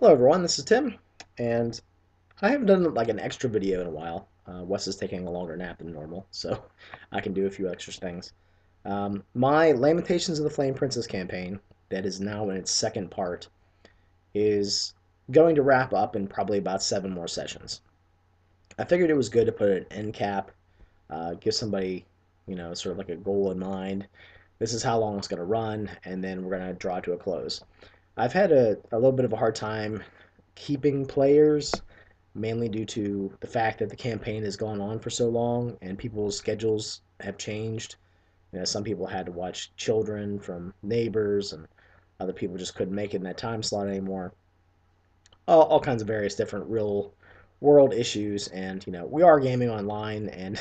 Hello everyone, this is Tim, and I haven't done like an extra video in a while. Wes is taking a longer nap than normal, so I can do a few extra things. My Lamentations of the Flame Princess campaign, that is now in its second part, is going to wrap up in probably about 7 more sessions. I figured it was good to put an end cap, give somebody, sort of like a goal in mind. This is how long it's going to run, and then we're going to draw it to a close. I've had a little bit of a hard time keeping players, mainly due to the fact that the campaign has gone on for so long and people's schedules have changed. Some people had to watch children from neighbors, and other people just couldn't make it in that time slot anymore. All kinds of various different real world issues, and we are gaming online, and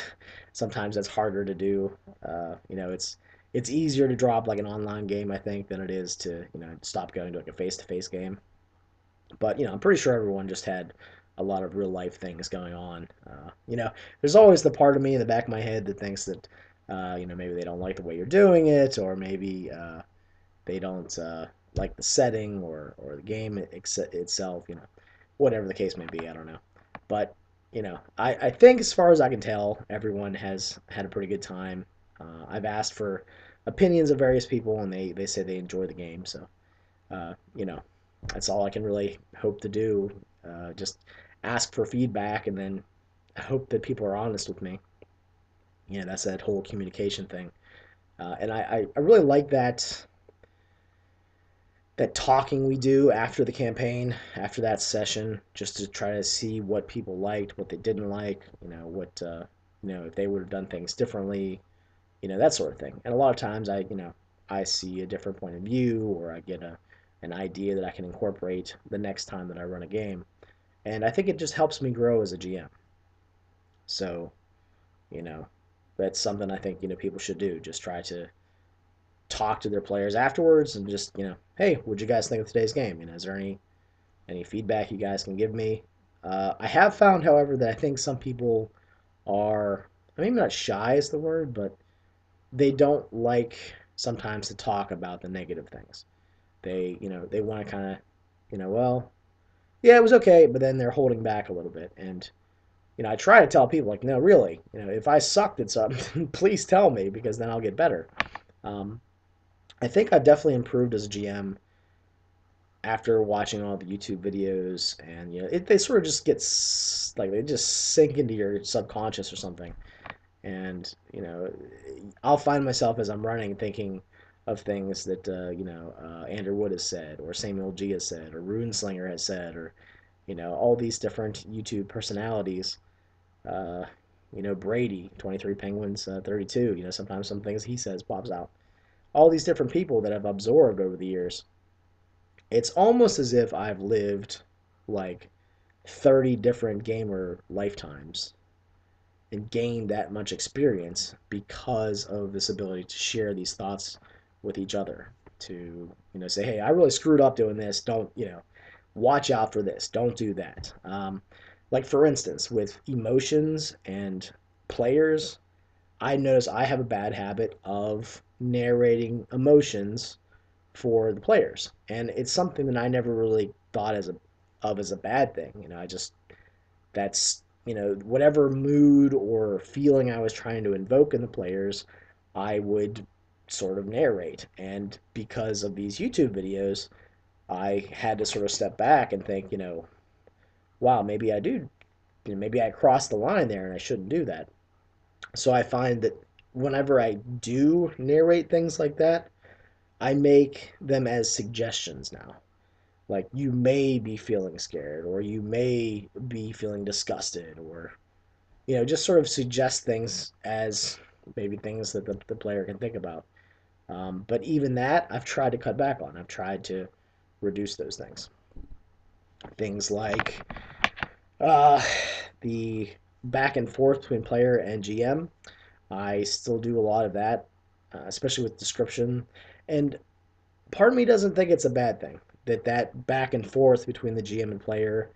sometimes that's harder to do. It's easier to drop like an online game, I think, than it is to stop going to like a face-to-face game. But I'm pretty sure everyone just had a lot of real life things going on. There's always the part of me in the back of my head that thinks that maybe they don't like the way you're doing it, or maybe they don't like the setting or the game itself. Whatever the case may be, I don't know. But I think as far as I can tell, everyone has had a pretty good time. I've asked for opinions of various people, and they say they enjoy the game. So uh, you know, that's all I can really hope to do. Just ask for feedback and then hope that people are honest with me. That's that whole communication thing. And I really like that talking we do after the campaign, after that session, just to try to see what people liked, what they didn't like, what if they would have done things differently, that sort of thing. And a lot of times I see a different point of view, or I get an idea that I can incorporate the next time that I run a game. And I think it just helps me grow as a GM. So, you know, that's something I think, people should do. Just try to talk to their players afterwards and just, hey, what'd you guys think of today's game? Is there any feedback you guys can give me? I have found, however, that I think some people are, I mean, not shy is the word, but they don't like sometimes to talk about the negative things. They want to kind of, well, yeah, it was okay, but then they're holding back a little bit. And, I try to tell people, like, no, really, if I sucked at something, please tell me because then I'll get better. Um, I think I've definitely improved as a GM after watching all the YouTube videos, and they sort of just get like they just sink into your subconscious or something. And I'll find myself as I'm running thinking of things that Andrew Wood has said, or Samuel G has said, or Runeslinger has said, or all these different YouTube personalities. Uh, Brady, 23 Penguins, 32. Sometimes some things he says pops out. All these different people that I've absorbed over the years. It's almost as if I've lived like 30 different gamer lifetimes and gained that much experience because of this ability to share these thoughts with each other, to say, hey, I really screwed up doing this, don't watch out for this, don't do that. Like, for instance, with emotions and players, I notice I have a bad habit of narrating emotions for the players, and it's something that I never really thought as a bad thing. I just, that's whatever mood or feeling I was trying to invoke in the players, I would sort of narrate. And because of these YouTube videos, I had to sort of step back and think, wow, maybe I do, maybe I crossed the line there and I shouldn't do that. So I find that whenever I do narrate things like that, I make them as suggestions now. Like, you may be feeling scared, or you may be feeling disgusted, or just sort of suggest things as maybe things that the player can think about. But even that, I've tried to cut back on. I've tried to reduce those things. Things like uh, the back and forth between player and GM. I still do a lot of that, especially with description. And part of me doesn't think it's a bad thing that back and forth between the GM and player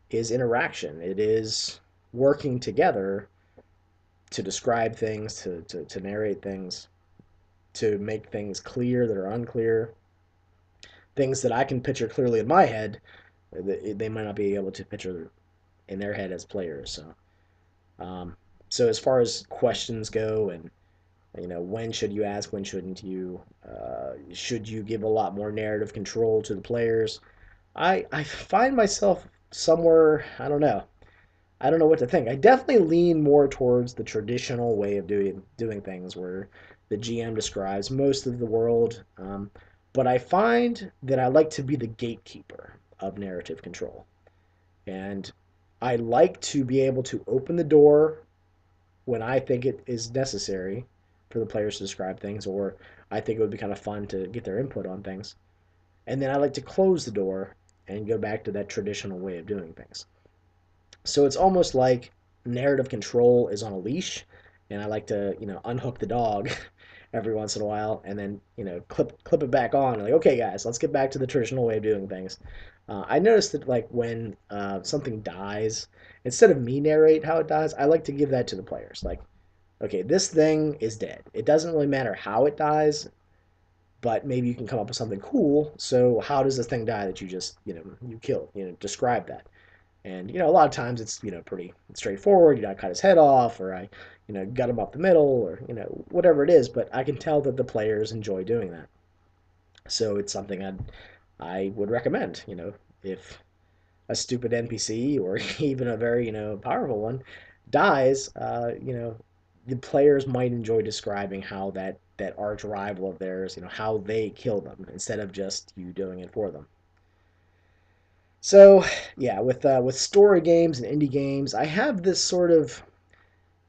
is interaction. It is working together to describe things, to narrate things, to make things clear that are unclear, things that I can picture clearly in my head. They might not be able to picture in their head as players. Um, so as far as questions go, and when should you ask, when shouldn't you? Should you give a lot more narrative control to the players? I find myself somewhere, I don't know what to think. I definitely lean more towards the traditional way of doing things, where the GM describes most of the world. But I find that I like to be the gatekeeper of narrative control, and I like to be able to open the door when I think it is necessary for the players to describe things, or I think it would be kind of fun to get their input on things. And then I like to close the door and go back to that traditional way of doing things. So it's almost like narrative control is on a leash, and I like to, unhook the dog every once in a while, and then, clip it back on. Like, okay, guys, let's get back to the traditional way of doing things. I noticed that like when something dies, instead of me narrate how it dies, I like to give that to the players. Like, okay, this thing is dead. It doesn't really matter how it dies, but maybe you can come up with something cool. So how does this thing die that you just, you killed? Describe that. And a lot of times it's pretty straightforward. I cut his head off, or I gut him up the middle, or whatever it is. But I can tell that the players enjoy doing that, so it's something I would recommend. If a stupid NPC or even a very powerful one dies, the players might enjoy describing how that arch rival of theirs, how they kill them instead of just you doing it for them. So yeah, with story games and indie games, I have this sort of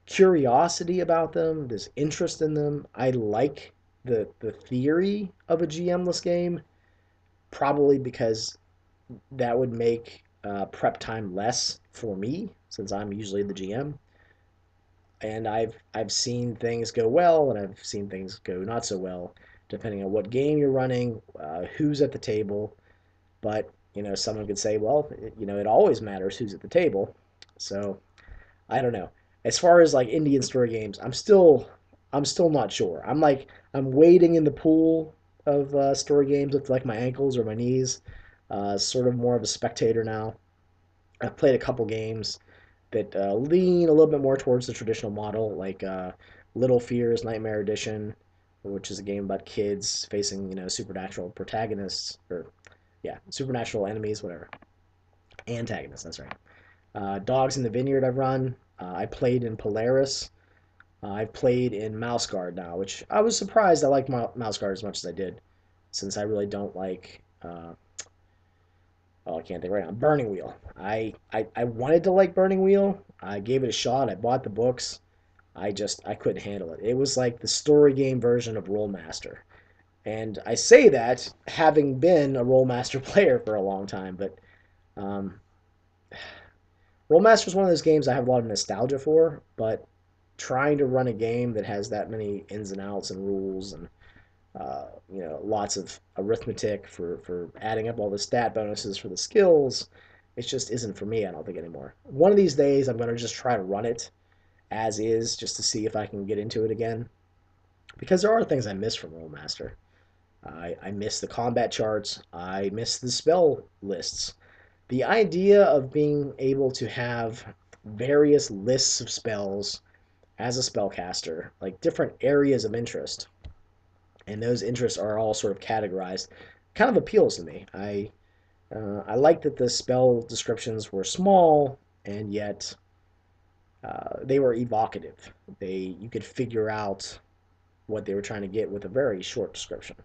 curiosity about them, this interest in them. I like the theory of a GM-less game, probably because that would make prep time less for me since I'm usually the GM. And I've seen things go well, and I've seen things go not so well, depending on what game you're running, who's at the table. But someone could say, well, it always matters who's at the table. So I don't know. As far as like Indian story games, I'm still not sure. I'm wading in the pool of story games with like my ankles or my knees. Sort of more of a spectator now. I've played a couple games that lean a little bit more towards the traditional model, like Little Fears Nightmare Edition, which is a game about kids facing supernatural protagonists, or yeah, supernatural enemies, whatever, antagonists. That's right. Dogs in the Vineyard I've run. I played in Polaris. I've played in Mouse Guard now, which I was surprised I liked Mouse Guard as much as I did, since I really don't like. Oh, I can't think right now. Burning Wheel. I wanted to like Burning Wheel. I gave it a shot. I bought the books. I couldn't handle it. It was like the story game version of Rolemaster. And I say that having been a Rolemaster player for a long time, but um, Rolemaster is one of those games I have a lot of nostalgia for, but trying to run a game that has that many ins and outs and rules and lots of arithmetic for adding up all the stat bonuses for the skills, it just isn't for me, I don't think, anymore. One of these days, I'm going to just try to run it as is just to see if I can get into it again, because there are things I miss from Rolemaster. I miss the combat charts. I miss the spell lists. The idea of being able to have various lists of spells as a spellcaster, like different areas of interest, and those interests are all sort of categorized, kind of appeals to me. I like that the spell descriptions were small, and yet they were evocative. You could figure out what they were trying to get with a very short description.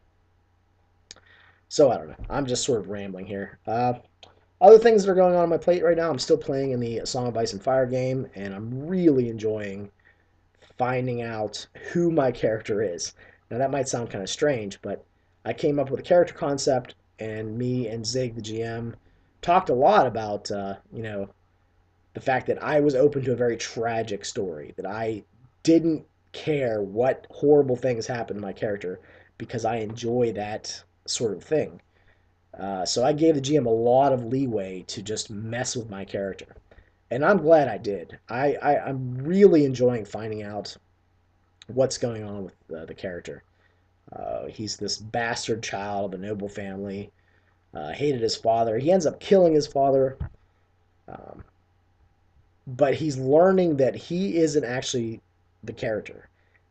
So I don't know. I'm just sort of rambling here. Other things that are going on my plate right now, I'm still playing in the Song of Ice and Fire game, and I'm really enjoying finding out who my character is. Now, that might sound kind of strange, but I came up with a character concept, and me and Zig, the GM, talked a lot about, the fact that I was open to a very tragic story, that I didn't care what horrible things happened to my character because I enjoy that sort of thing. So I gave the GM a lot of leeway to just mess with my character. And I'm glad I did. I'm really enjoying finding out what's going on with the character. He's this bastard child of a noble family. hated his father. He ends up killing his father, um, but he's learning that he isn't actually the character.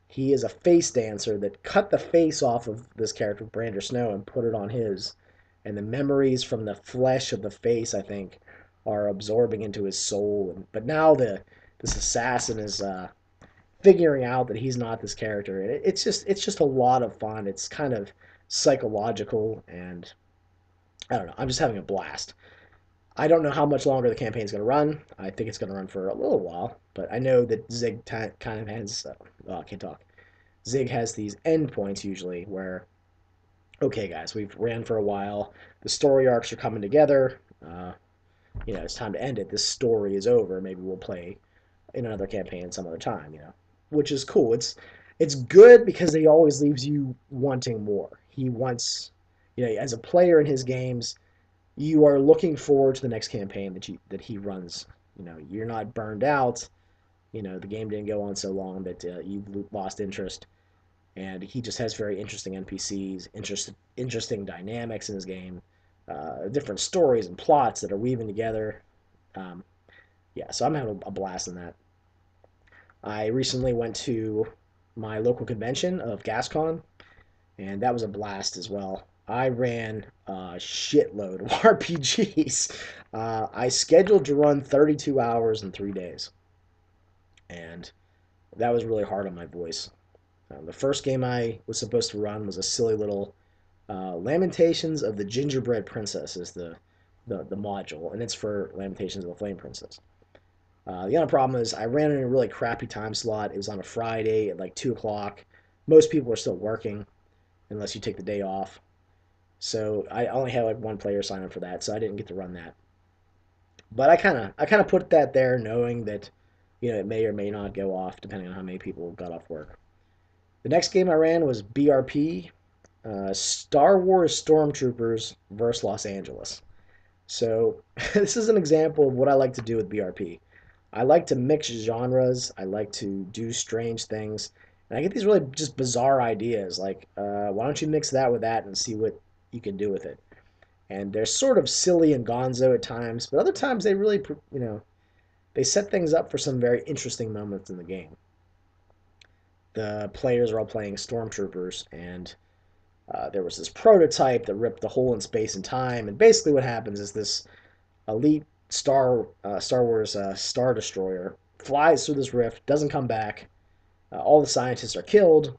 He is a face dancer that cut the face off of this character, Brander Snow, and put it on his. And the memories from the flesh of the face, I think, are absorbing into his soul. But now this assassin is figuring out that he's not this character, and it's just a lot of fun. It's kind of psychological, and I don't know. I'm just having a blast. I don't know how much longer the campaign's going to run. I think it's going to run for a little while, but I know that Zig kind of has. I can't talk. Zig has these endpoints usually where, okay, guys, we've ran for a while. The story arcs are coming together. It's time to end it. This story is over. Maybe we'll play in another campaign some other time. Which is cool. It's good because he always leaves you wanting more. He wants, as a player in his games, you are looking forward to the next campaign that he runs. You're not burned out. The game didn't go on so long that you've lost interest. And he just has very interesting NPCs, interesting dynamics in his game, different stories and plots that are weaving together. Um, yeah, so I'm having a blast in that. I recently went to my local convention of GASCON, and that was a blast as well. I ran a shitload of RPGs. I scheduled to run 32 hours in 3 days, and that was really hard on my voice. The first game I was supposed to run was a silly little Lamentations of the Gingerbread Princess is the module, and it's for Lamentations of the Flame Princess. The other problem is I ran in a really crappy time slot. It was on a Friday at like 2 o'clock. Most people are still working unless you take the day off. So I only had like one player sign up for that, so I didn't get to run that. But I kind of put that there knowing that it may or may not go off depending on how many people got off work. The next game I ran was BRP, Star Wars Stormtroopers versus Los Angeles. So this is an example of what I like to do with BRP. I like to mix genres. I like to do strange things. And I get these really just bizarre ideas like, why don't you mix that with that and see what you can do with it? And they're sort of silly and gonzo at times, but other times they really, they set things up for some very interesting moments in the game. The players are all playing stormtroopers, and there was this prototype that ripped a hole in space and time. And basically, what happens is this elite Star Wars Star Destroyer flies through this rift, doesn't come back. All the scientists are killed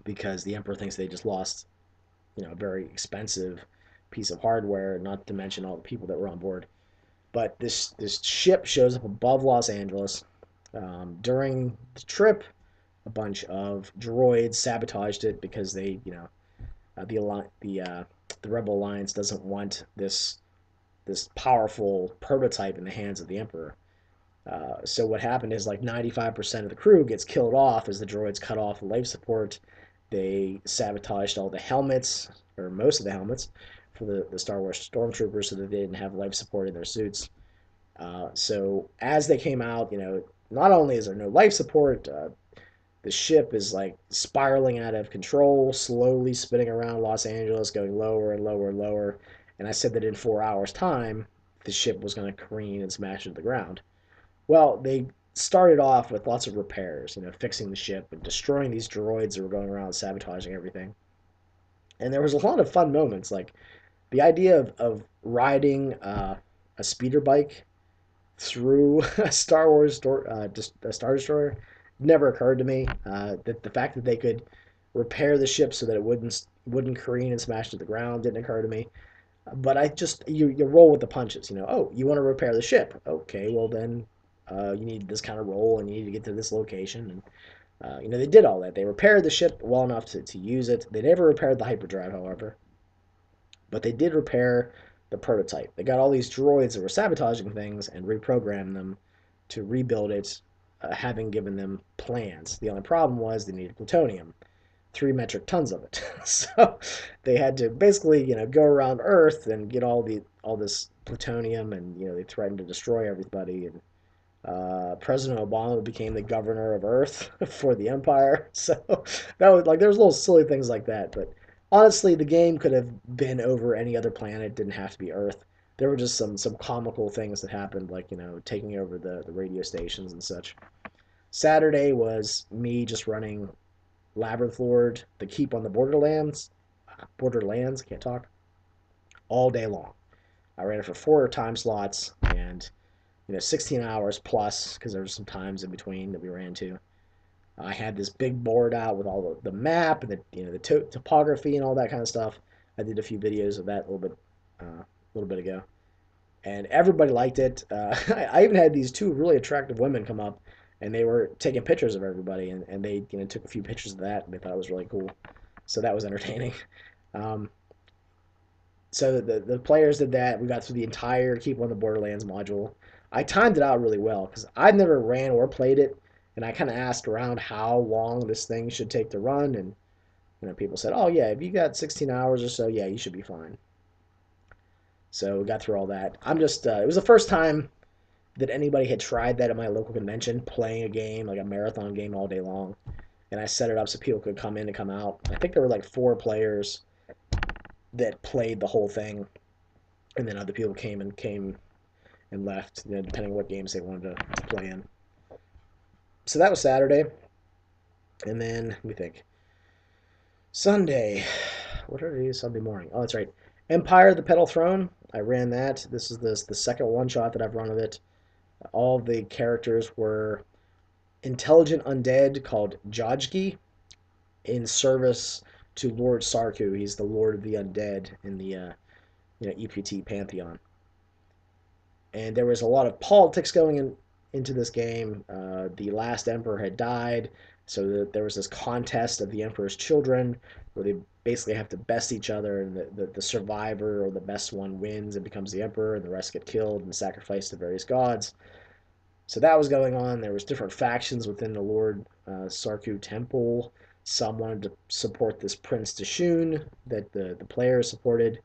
because the Emperor thinks they just lost, a very expensive piece of hardware. Not to mention all the people that were on board. But this ship shows up above Los Angeles. During the trip, a bunch of droids sabotaged it because they, the Rebel Alliance doesn't want this powerful prototype in the hands of the Emperor. So what happened is like 95% of the crew gets killed off as the droids cut off life support. They sabotaged all the helmets, or most of the helmets, for the Star Wars Stormtroopers so that they didn't have life support in their suits. So as they came out, not only is there no life support, the ship is like spiraling out of control, slowly spinning around Los Angeles, going lower and lower and lower. And I said that in 4 hours' time, the ship was going to careen and smash into the ground. Well, they started off with lots of repairs, fixing the ship and destroying these droids that were going around sabotaging everything. And there was a lot of fun moments, like the idea of riding a speeder bike through a Star Wars a Star Destroyer never occurred to me. The fact that they could repair the ship so that it wouldn't careen and smash to the ground didn't occur to me. But I just you roll with the punches. Oh, you want to repair the ship? Okay, well then you need this kind of roll and you need to get to this location. And they did all that. They repaired the ship well enough to use it. They never repaired the hyperdrive, however, but they did repair the prototype. They got all these droids that were sabotaging things and reprogrammed them to rebuild it, having given them plans. The only problem was they needed plutonium, 3 metric tons of it. So they had to basically, go around Earth and get all this plutonium, and they threatened to destroy everybody. And President Obama became the governor of Earth for the Empire. So that was like there's little silly things like that, but Honestly, the game could have been over any other planet. It didn't have to be Earth. There were just some comical things that happened, like taking over the radio stations and such. Saturday was me just running Labyrinth Lord, the Keep on the Borderlands, can't talk, all day long. I ran it for 4 time slots and 16 hours plus because there were some times in between that we ran to. I had this big board out with all the map and the topography and all that kind of stuff. I did a few videos of that a little bit ago, and everybody liked it. I even had these two really attractive women come up, and they were taking pictures of everybody, and they took a few pictures of that, and they thought it was really cool. So that was entertaining. Um, so the players did that. We got through the entire Keep on the Borderlands module. I timed it out really well because I've never ran or played it, and I kind of asked around how long this thing should take to run, and people said, "Oh yeah, if you got 16 hours or so, yeah, you should be fine." So we got through all that. I'm just it was the first time that anybody had tried that at my local convention, playing a game like a marathon game all day long, and I set it up so people could come in and come out. I think there were like 4 players that played the whole thing, and then other people came and left, depending on what games they wanted to play in. So that was Saturday, and then let me think. Sunday, what are these? Sunday morning. Oh, that's right. Empire: The Petal Throne. I ran that. This is the second one shot that I've run of it. All the characters were intelligent undead called Jajki in service to Lord Sarku. He's the Lord of the Undead in the EPT pantheon. And there was a lot of politics going into this game. The last emperor had died, so there was this contest of the emperor's children where they basically have to best each other, and the survivor or the best one wins and becomes the emperor, and the rest get killed and sacrificed to various gods. So that was going on. There was different factions within the Lord Sarku temple. Some wanted to support this Prince Dashun that the players supported.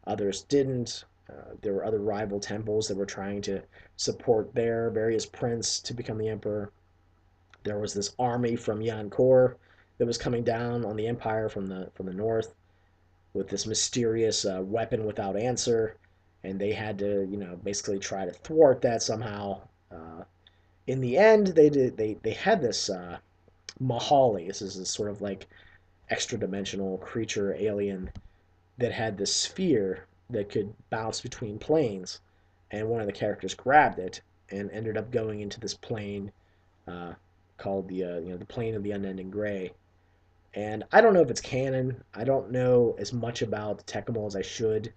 Others didn't. There were other rival temples that were trying to support their various prince to become the emperor. There was this army from Yankor that was coming down on the empire from the north with this mysterious weapon without answer, and they had to basically try to thwart that somehow. In the end, they had this Mahali. This is a sort of like extra dimensional creature alien that had this sphere that could bounce between planes, and one of the characters grabbed it and ended up going into this plane uh, called the plane of the unending gray. And I don't know if it's canon. I don't know as much about Tekkamol as I should,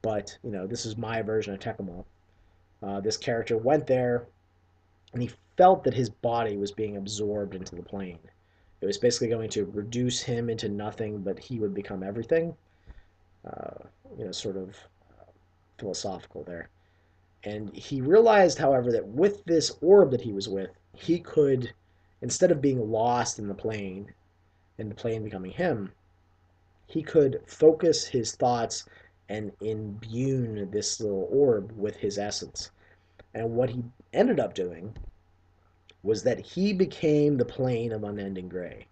but this is my version of Tekkamol. This character went there, and he felt that his body was being absorbed into the plane. It was basically going to reduce him into nothing, but he would become everything. Uh, sort of philosophical there. And he realized, however, that with this orb that he was with, he could, instead of being lost in the plane and the plane becoming him, he could focus his thoughts and imbue this little orb with his essence. And what he ended up doing was that he became the plane of unending gray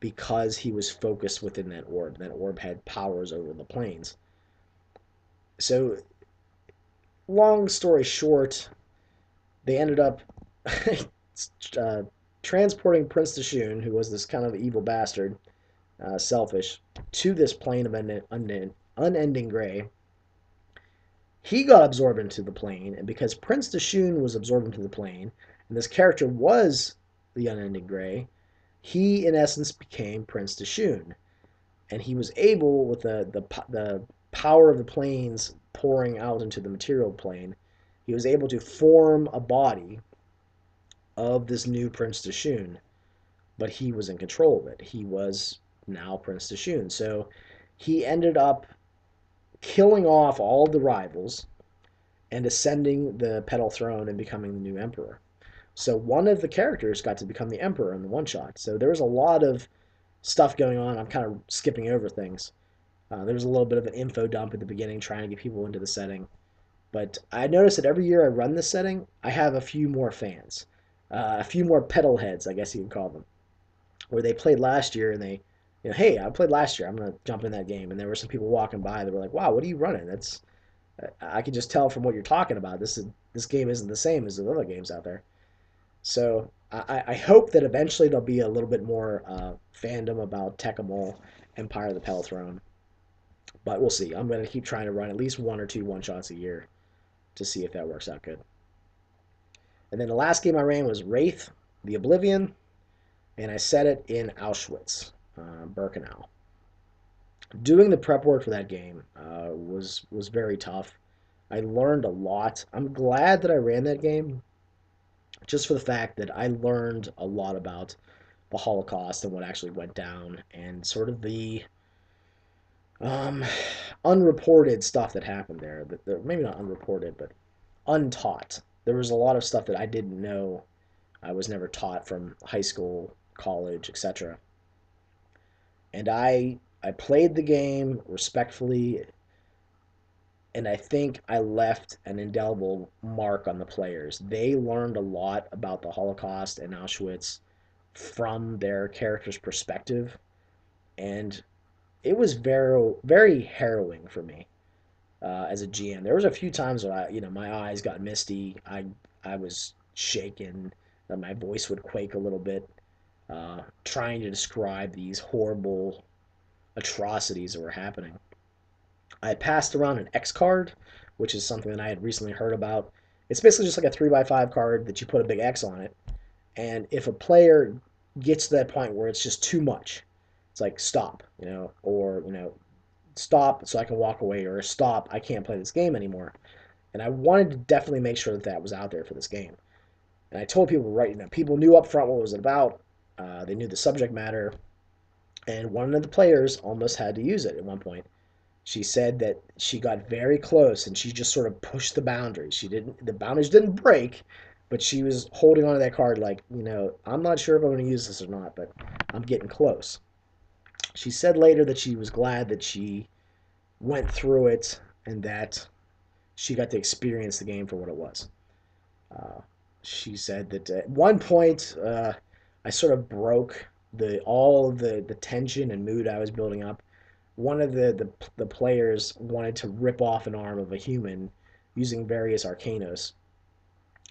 because he was focused within that orb. That orb had powers over the planes. So, long story short, they ended up uh, transporting Prince Dashun, who was this kind of evil bastard, selfish, to this plane of unending gray. He got absorbed into the plane, and because Prince Dashun was absorbed into the plane, and this character was the unending gray, he in essence became Prince Dashun, and he was able, with the power of the planes pouring out into the material plane, he was able to form a body of this new Prince Dashun, but he was in control of it. He was now Prince Dashun. So he ended up killing off all the rivals and ascending the Petal Throne and becoming the new emperor. So one of the characters got to become the emperor in the one shot. So there was a lot of stuff going on. I'm kind of skipping over things. There was a little bit of an info dump at the beginning trying to get people into the setting. But I noticed that every year I run this setting, I have a few more fans. A few more pedal heads, I guess you can call them. Where they played last year and they hey, I played last year. I'm gonna jump in that game. And there were some people walking by that were like, wow, what are you running? That's I could just tell from what you're talking about. This game isn't the same as the other games out there. So I hope that eventually there'll be a little bit more fandom about Tekkamol, Empire of the Pale Throne. But we'll see. I'm going to keep trying to run at least one or two one shots a year to see if that works out good. And then the last game I ran was Wraith, the Oblivion, and I set it in Auschwitz, Birkenau. Doing the prep work for that game was very tough. I learned a lot. I'm glad that I ran that game just for the fact that I learned a lot about the Holocaust and what actually went down and sort of the um, unreported stuff that happened there. Maybe not unreported, but untaught. There was a lot of stuff that I didn't know. I was never taught from high school, college, etc. And I played the game respectfully, and I think I left an indelible mark on the players. They learned a lot about the Holocaust and Auschwitz from their character's perspective, and it was very harrowing for me as a GM. There was a few times where my eyes got misty. I was shaken. My voice would quake a little bit, trying to describe these horrible atrocities that were happening. I passed around an X card, which is something that I had recently heard about. It's basically just like a 3x5 card that you put a big X on it. And if a player gets to that point where it's just too much, it's like stop, or, stop so I can walk away, or stop, I can't play this game anymore. And I wanted to definitely make sure that that was out there for this game. And I told people right now, people knew up front what it was about. They knew the subject matter, and one of the players almost had to use it at one point. She said that she got very close and she just sort of pushed the boundaries. The boundaries didn't break, but she was holding on to that card like, I'm not sure if I'm going to use this or not, but I'm getting close. She said later that she was glad that she went through it and that she got to experience the game for what it was. Uh, she said that at one point, I sort of broke all of the tension and mood I was building up. One of the players wanted to rip off an arm of a human using various arcanos,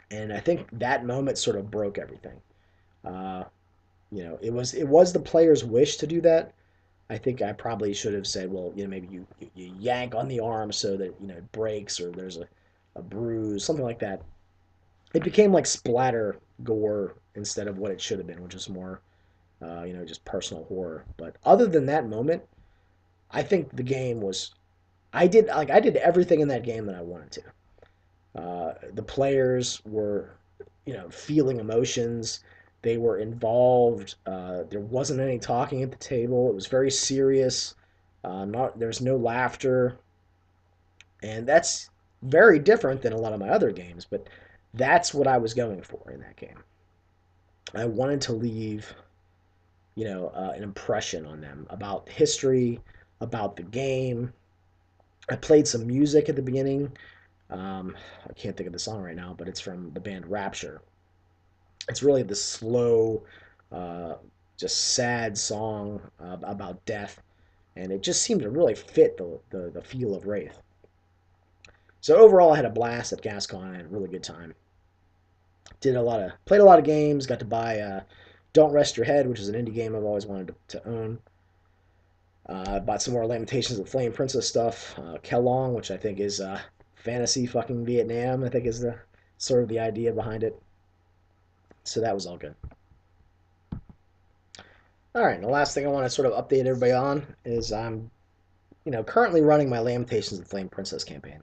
and I think that moment sort of broke everything. Uh, it was the player's wish to do that. I think I probably should have said, well, maybe you yank on the arm so that it breaks or there's a bruise, something like that. It became like splatter gore instead of what it should have been, which is more just personal horror. But other than that moment, I think the game was I did everything in that game that I wanted to. The players were, feeling emotions. They were involved. There wasn't any talking at the table. It was very serious. Not There's no laughter, and that's very different than a lot of my other games. But that's what I was going for in that game. I wanted to leave, an impression on them about history, about the game. I played some music at the beginning. I can't think of the song right now, but it's from the band Rapture. It's really the slow, uh, just sad song about death, and it just seemed to really fit the feel of Wraith. So overall, I had a blast at GASPCON. I had a really good time. Played a lot of games. Got to buy Don't Rest Your Head, which is an indie game I've always wanted to own. Bought some more Lamentations of Flame Princess stuff. Kelong, which I think is fantasy fucking Vietnam. I think is the sort of the idea behind it. So that was all good. All right, and the last thing I want to sort of update everybody on is I'm, currently running my Lamentations of Flame Princess campaign,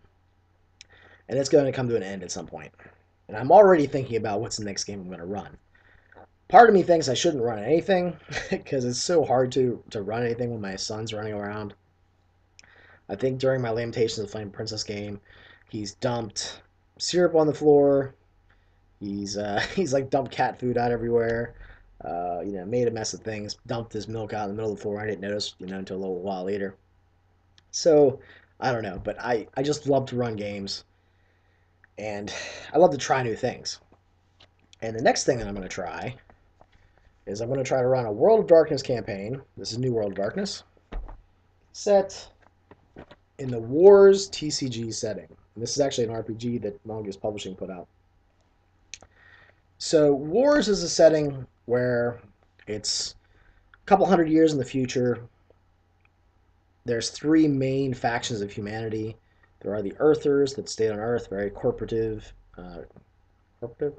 and it's going to come to an end at some point. And I'm already thinking about what's the next game I'm going to run. Part of me thinks I shouldn't run anything because it's so hard to run anything when my son's running around. I think during my Lamentations of Flame Princess game, he's dumped syrup on the floor. He's like dumped cat food out everywhere. Made a mess of things. Dumped his milk out in the middle of the floor. I didn't notice, until a little while later. So I don't know, but I just love to run games, and I love to try new things. And the next thing that I'm going to try is I'm going to try to run a World of Darkness campaign. This is New World of Darkness, set in the Wars TCG setting. And this is actually an RPG that Mongoose Publishing put out. So Wars is a setting where it's a couple hundred years in the future. There's three main factions of humanity. There are the Earthers that stayed on Earth, very corporative. Corporative.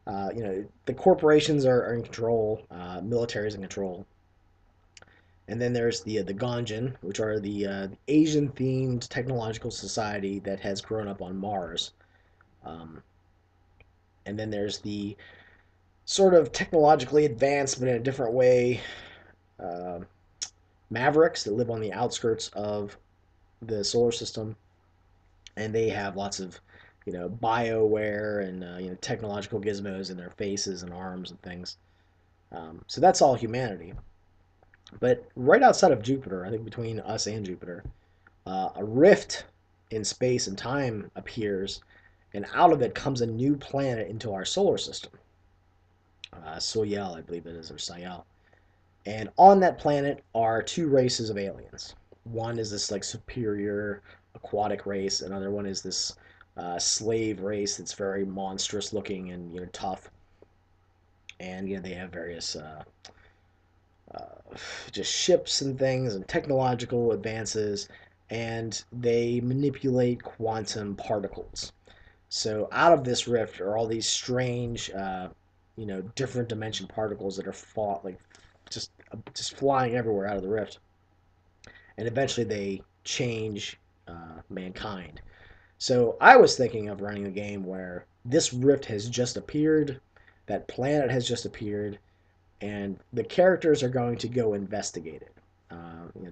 The corporations are in control. Military is in control. And then there's the Ganjin, which are the Asian-themed technological society that has grown up on Mars. Um, and then there's the sort of technologically advanced, but in a different way, uh, Mavericks that live on the outskirts of the solar system, and they have lots of, bioware and technological gizmos in their faces and arms and things. So that's all humanity. But right outside of Jupiter, I think between us and Jupiter, a rift in space and time appears, and out of it comes a new planet into our solar system. Soyel, I believe it is, or Sayel. And on that planet are two races of aliens. One is this like superior aquatic race. Another one is this slave race that's very monstrous looking and tough. And they have various uh, just ships and things and technological advances, and they manipulate quantum particles. So out of this rift are all these strange, different dimension particles that are fought like just flying everywhere out of the rift, and eventually they change mankind. So I was thinking of running a game where this rift has just appeared, that planet has just appeared, and the characters are going to go investigate it.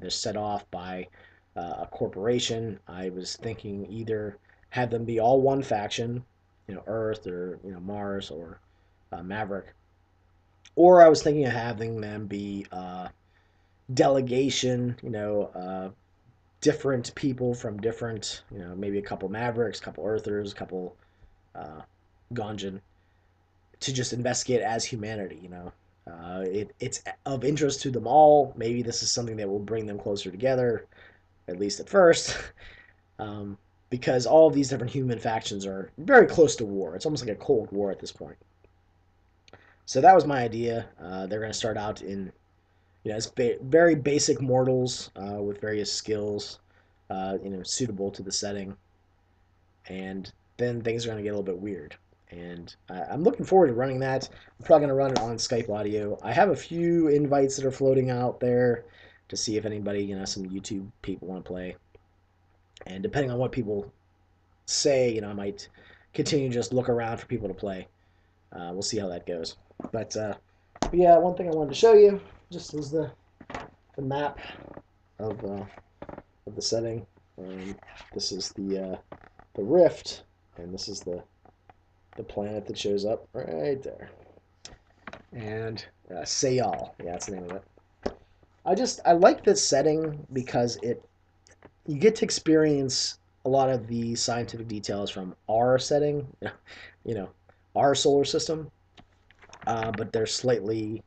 They're set off by a corporation. I was thinking either have them be all one faction, Earth or Mars or Maverick, or I was thinking of having them be delegation, different people from different, maybe a couple Mavericks, a couple Earthers, a couple uh, Ganjin, to just investigate as humanity. It's of interest to them all. Maybe this is something that will bring them closer together, at least at first, um, because all of these different human factions are very close to war. It's almost like a Cold War at this point. So that was my idea. They're going to start out in, as very basic mortals with various skills, suitable to the setting, and then things are going to get a little bit weird. And I'm looking forward to running that. I'm probably going to run it on Skype audio. I have a few invites that are floating out there to see if anybody, some YouTube people want to play. And depending on what people say, I might continue to just look around for people to play. We'll see how that goes. But yeah, one thing I wanted to show you just was the map of the setting. This is the rift, and this is the planet that shows up right there. And Sayal, yeah, that's the name of it. I like this setting because you get to experience a lot of the scientific details from our setting, you know, our solar system, but they're slightly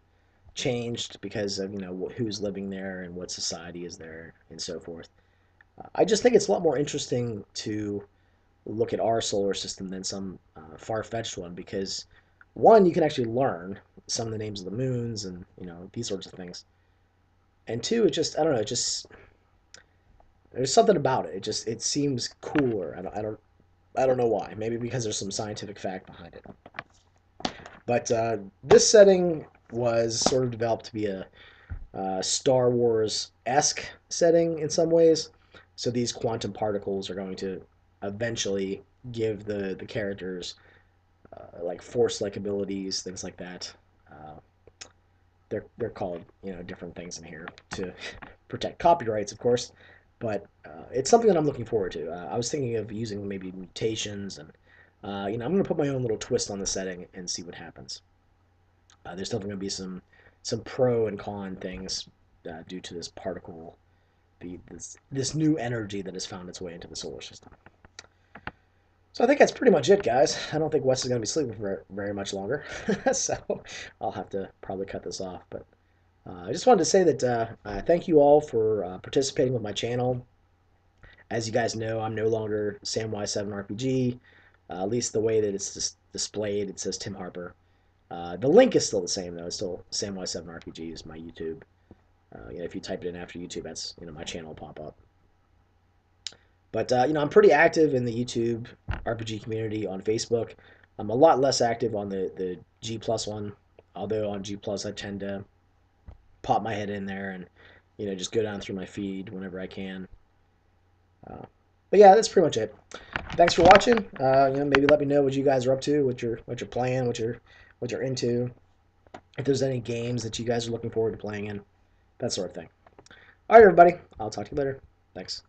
changed because of who's living there and what society is there and so forth. I just think it's a lot more interesting to look at our solar system than some far-fetched one because one, you can actually learn some of the names of the moons and these sorts of things, and two, it just I don't know, it just there's something about it. It seems cooler. I don't know why. Maybe because there's some scientific fact behind it. But this setting was sort of developed to be a Star Wars-esque setting in some ways. So these quantum particles are going to eventually give the characters like force-like abilities, things like that. Uh, they're called different things in here to protect copyrights, of course. But it's something that I'm looking forward to. I was thinking of using maybe mutations, and I'm going to put my own little twist on the setting and see what happens. There's definitely going to be some pro and con things due to this particle, this new energy that has found its way into the solar system. So I think that's pretty much it, guys. I don't think Wes is going to be sleeping for very much longer, so I'll have to probably cut this off. But I just wanted to say that thank you all for participating with my channel. As you guys know, I'm no longer SamY7RPG. At least the way that it's displayed, it says Tim Harper. The link is still the same though. It's still SamY7RPG is my YouTube. If you type it in after YouTube, that's my channel will pop up. But I'm pretty active in the YouTube RPG community on Facebook. I'm a lot less active on the G Plus one. Although on G Plus I tend to pop my head in there and just go down through my feed whenever I can. But yeah, that's pretty much it. Thanks for watching. Maybe let me know what you guys are up to, what you're playing, what you're into. If there's any games that you guys are looking forward to playing in, that sort of thing. All right, everybody. I'll talk to you later. Thanks.